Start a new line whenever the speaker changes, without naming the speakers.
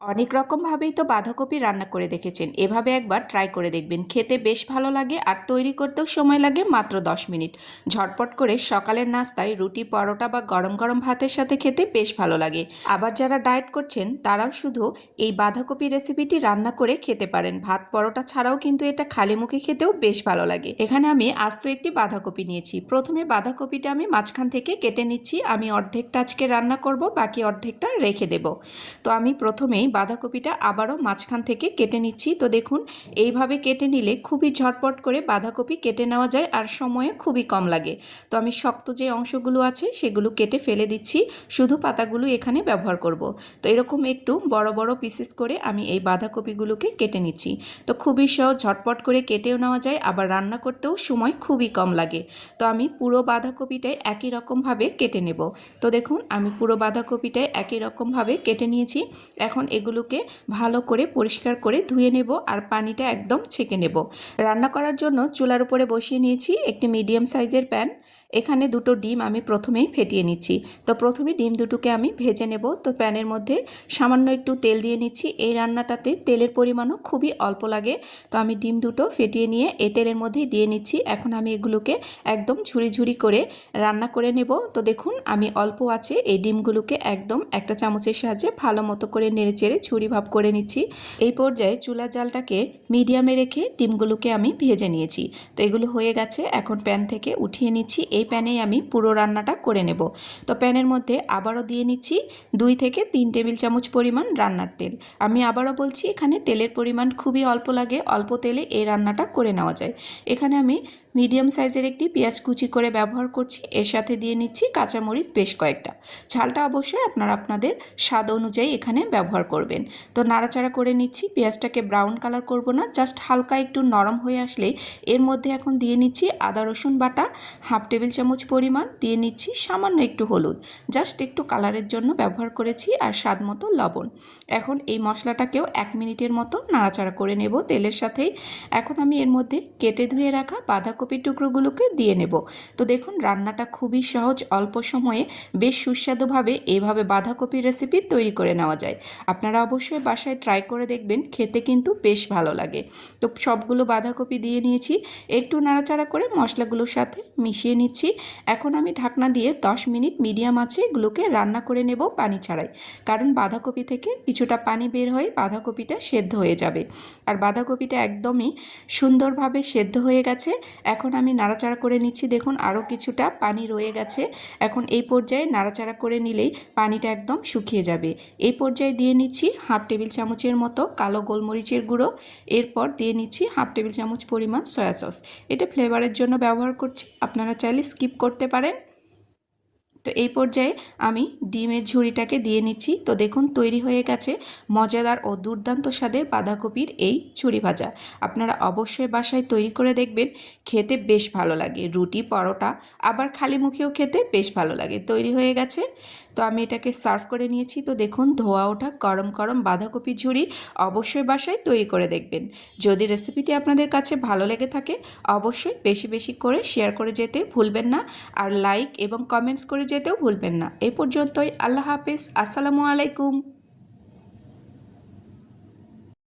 অনেক রকমভাবেই তো বাঁধাকপি রান্না করে দেখেছেন। এভাবে একবার ট্রাই করে দেখবেন। খেতে বেশ ভালো লাগে আর তৈরি করতেও সময় লাগে মাত্র 10 মিনিট। ঝটপট করে সকালের নাস্তায় রুটি, পরোটা বা গরম গরম ভাতের সাথে খেতে বেশ ভালো লাগে। আবার যারা ডায়েট করছেন তারাও শুধু এই বাঁধাকপি রেসিপিটি রান্না করে খেতে পারেন। ভাত পরোটা ছাড়াও কিন্তু এটা খালি মুখে খেতেও বেশ ভালো লাগে। এখানে আমি আস্ত একটি বাঁধাকপি নিয়েছি। প্রথমে বাঁধাকপিটা আমি মাঝখান থেকে কেটে নিচ্ছি। আমি অর্ধেকটা আজকে রান্না করব, বাকি অর্ধেকটা রেখে দেব। তো আমি প্রথমেই বাঁধাকপিটা আবারও মাঝখান থেকে কেটে নিচ্ছি। তো দেখুন, এইভাবে কেটে নিলে খুবই ঝটপট করে বাঁধাকপি কেটে নেওয়া যায় আর সময়ে খুবই কম লাগে। তো আমি শক্ত যে অংশগুলো আছে সেগুলো কেটে ফেলে দিচ্ছি, শুধু পাতাগুলো এখানে ব্যবহার করব। তো এরকম একটু বড় বড় পিসেস করে আমি এই বাঁধাকপিগুলোকে কেটে নিচ্ছি। তো খুবই সহজ, ঝটপট করে কেটেও নেওয়া যায়, আবার রান্না করতেও সময় খুবই কম লাগে। তো আমি পুরো বাঁধাকপিটাই একই রকমভাবে কেটে নেব। তো দেখুন, আমি পুরো বাঁধাকপিটাই একই রকমভাবে কেটে নিয়েছি। এখন এগুলোকে ভালো করে পরিষ্কার করে ধুয়ে নেব আর পানিটা একদম ছেঁকে নেব। রান্না করার জন্য চুলার উপরে বসিয়ে নিয়েছি একটি মিডিয়াম সাইজের প্যান। এখানে দুটো ডিম আমি প্রথমেই ফেটিয়ে নিচ্ছি। তো প্রথমে ডিম দুটোকে আমি ভেজে নেব। তো প্যানের মধ্যে সামান্য একটু তেল দিয়ে নিচ্ছি। এই রান্নাটাতে তেলের পরিমাণও খুবই অল্প লাগে। তো আমি ডিম দুটো ফেটিয়ে নিয়ে এই তেলের মধ্যেই দিয়ে নিচ্ছি। এখন আমি এগুলোকে একদম ঝুরি ঝুরি করে রান্না করে নেব। তো দেখুন, আমি অল্প আছে এই ডিমগুলোকে একদম একটা চামচের সাহায্যে ভালো মতো করে নেড়েচেড়ে ঝুরি ভাব করে নিচ্ছি। এই পর্যায়ে চুলার জালটাকে মিডিয়ামে রেখে ডিমগুলোকে আমি ভেজে নিয়েছি। তো এগুলো হয়ে গেছে, এখন প্যান থেকে উঠিয়ে নিচ্ছি। এই প্যানেই আমি পুরো রান্নাটা করে নেব। তো প্যানের মধ্যে আবারও দিয়ে নিচ্ছি 2 থেকে 3 টেবিল চামচ পরিমাণ রান্নার তেল। আমি আবারও বলছি, এখানে তেলের পরিমাণ খুবই অল্প লাগে, অল্প তেলে এই রান্নাটা করে নেওয়া যায়। এখানে আমি মিডিয়াম সাইজের একটি পেঁয়াজ কুচি করে ব্যবহার করছি। এর সাথে দিয়ে নিচ্ছি কাঁচামরিচ বেশ কয়েকটা। ঝালটা অবশ্যই আপনারা আপনাদের স্বাদ অনুযায়ী এখানে ব্যবহার করবেন। তো নাড়াচাড়া করে নিচ্ছি। পেঁয়াজটাকে ব্রাউন কালার করব না, জাস্ট হালকা একটু নরম হয়ে আসলেই এর মধ্যে এখন দিয়ে নিচ্ছি আদা রসুন বাটা 1/2 টেবিল চামচ পরিমাণ। দিয়ে নিচ্ছি সামান্য একটু হলুদ, জাস্ট একটু কালারের জন্য ব্যবহার করেছি, আর স্বাদ মতো লবণ। এখন এই মশলাটাকেও 1 মিনিটের মতো নাড়াচাড়া করে নেব তেলের সাথেই। এখন আমি এর মধ্যে কেটে ধুয়ে রাখা বাঁধাকপির টুকরোগুলোকে দিয়ে নেব। তো দেখুন, রান্নাটা খুবই সহজ, অল্প সময়ে বেশ সুস্বাদুভাবে এইভাবে বাঁধাকপির রেসিপি তৈরি করে নেওয়া যায়। আপনারা অবশ্যই বাসায় ট্রাই করে দেখবেন, খেতে কিন্তু বেশ ভালো লাগে। তো সবগুলো বাঁধাকপি দিয়ে নিয়েছি, একটু নাড়াচাড়া করে মশলাগুলোর সাথে মিশিয়ে নিচ্ছি। এখন আমি ঢাকনা দিয়ে 10 মিনিট মিডিয়াম আঁচে এগুলোকে রান্না করে নেব পানি ছাড়াই, কারণ বাঁধাকপি থেকে কিছুটা পানি বের হয়ে বাঁধাকপিটা সেদ্ধ হয়ে যাবে। আর বাঁধাকপিটা একদমই সুন্দরভাবে সেদ্ধ হয়ে গেছে। এখন আমি নাড়াচাড়া করে নিচ্ছি। দেখুন, আরও কিছুটা পানি রয়ে গেছে। এখন এই পর্যায়ে নাড়াচাড়া করে নিলেই পানিটা একদম শুকিয়ে যাবে। এই পর্যায়ে দিয়ে নিচ্ছি 1/2 টেবিল চামচের মতো কালো গোলমরিচের গুঁড়ো। এরপর দিয়ে নিচ্ছি 1/2 টেবিল চামচ পরিমাণ সয়া সস। এটা ফ্লেভারের জন্য ব্যবহার করছি, আপনারা চাইলে স্কিপ করতে পারেন। তো এই পর্যায়ে আমি ডিমের ঝুড়িটাকে দিয়ে নিচ্ছি। তো দেখুন, তৈরি হয়ে গেছে মজাদার ও দুর্দান্ত স্বাদের বাঁধাকপির এই ঝুড়ি ভাজা। আপনারা অবশ্যই বাসায় তৈরি করে দেখবেন, খেতে বেশ ভালো লাগে। রুটি, পরোটা আবার খালি মুখেও খেতে বেশ ভালো লাগে। তৈরি হয়ে গেছে। তো আমি এটাকে সার্ভ করে নিয়েছি। তো দেখুন, ধোয়া ওঠা গরম গরম বাঁধাকপি ঝুড়ি অবশ্যই বাসায় তৈরি করে দেখবেন। যদি রেসিপিটি আপনাদের কাছে ভালো লেগে থাকে অবশ্যই বেশি বেশি করে শেয়ার করে যেতে ভুলবেন না, আর লাইক এবং কমেন্টস করে যেতেও ভুলবেন না। এই পর্যন্তই। আল্লাহ হাফেজ। আসসালামু আলাইকুম।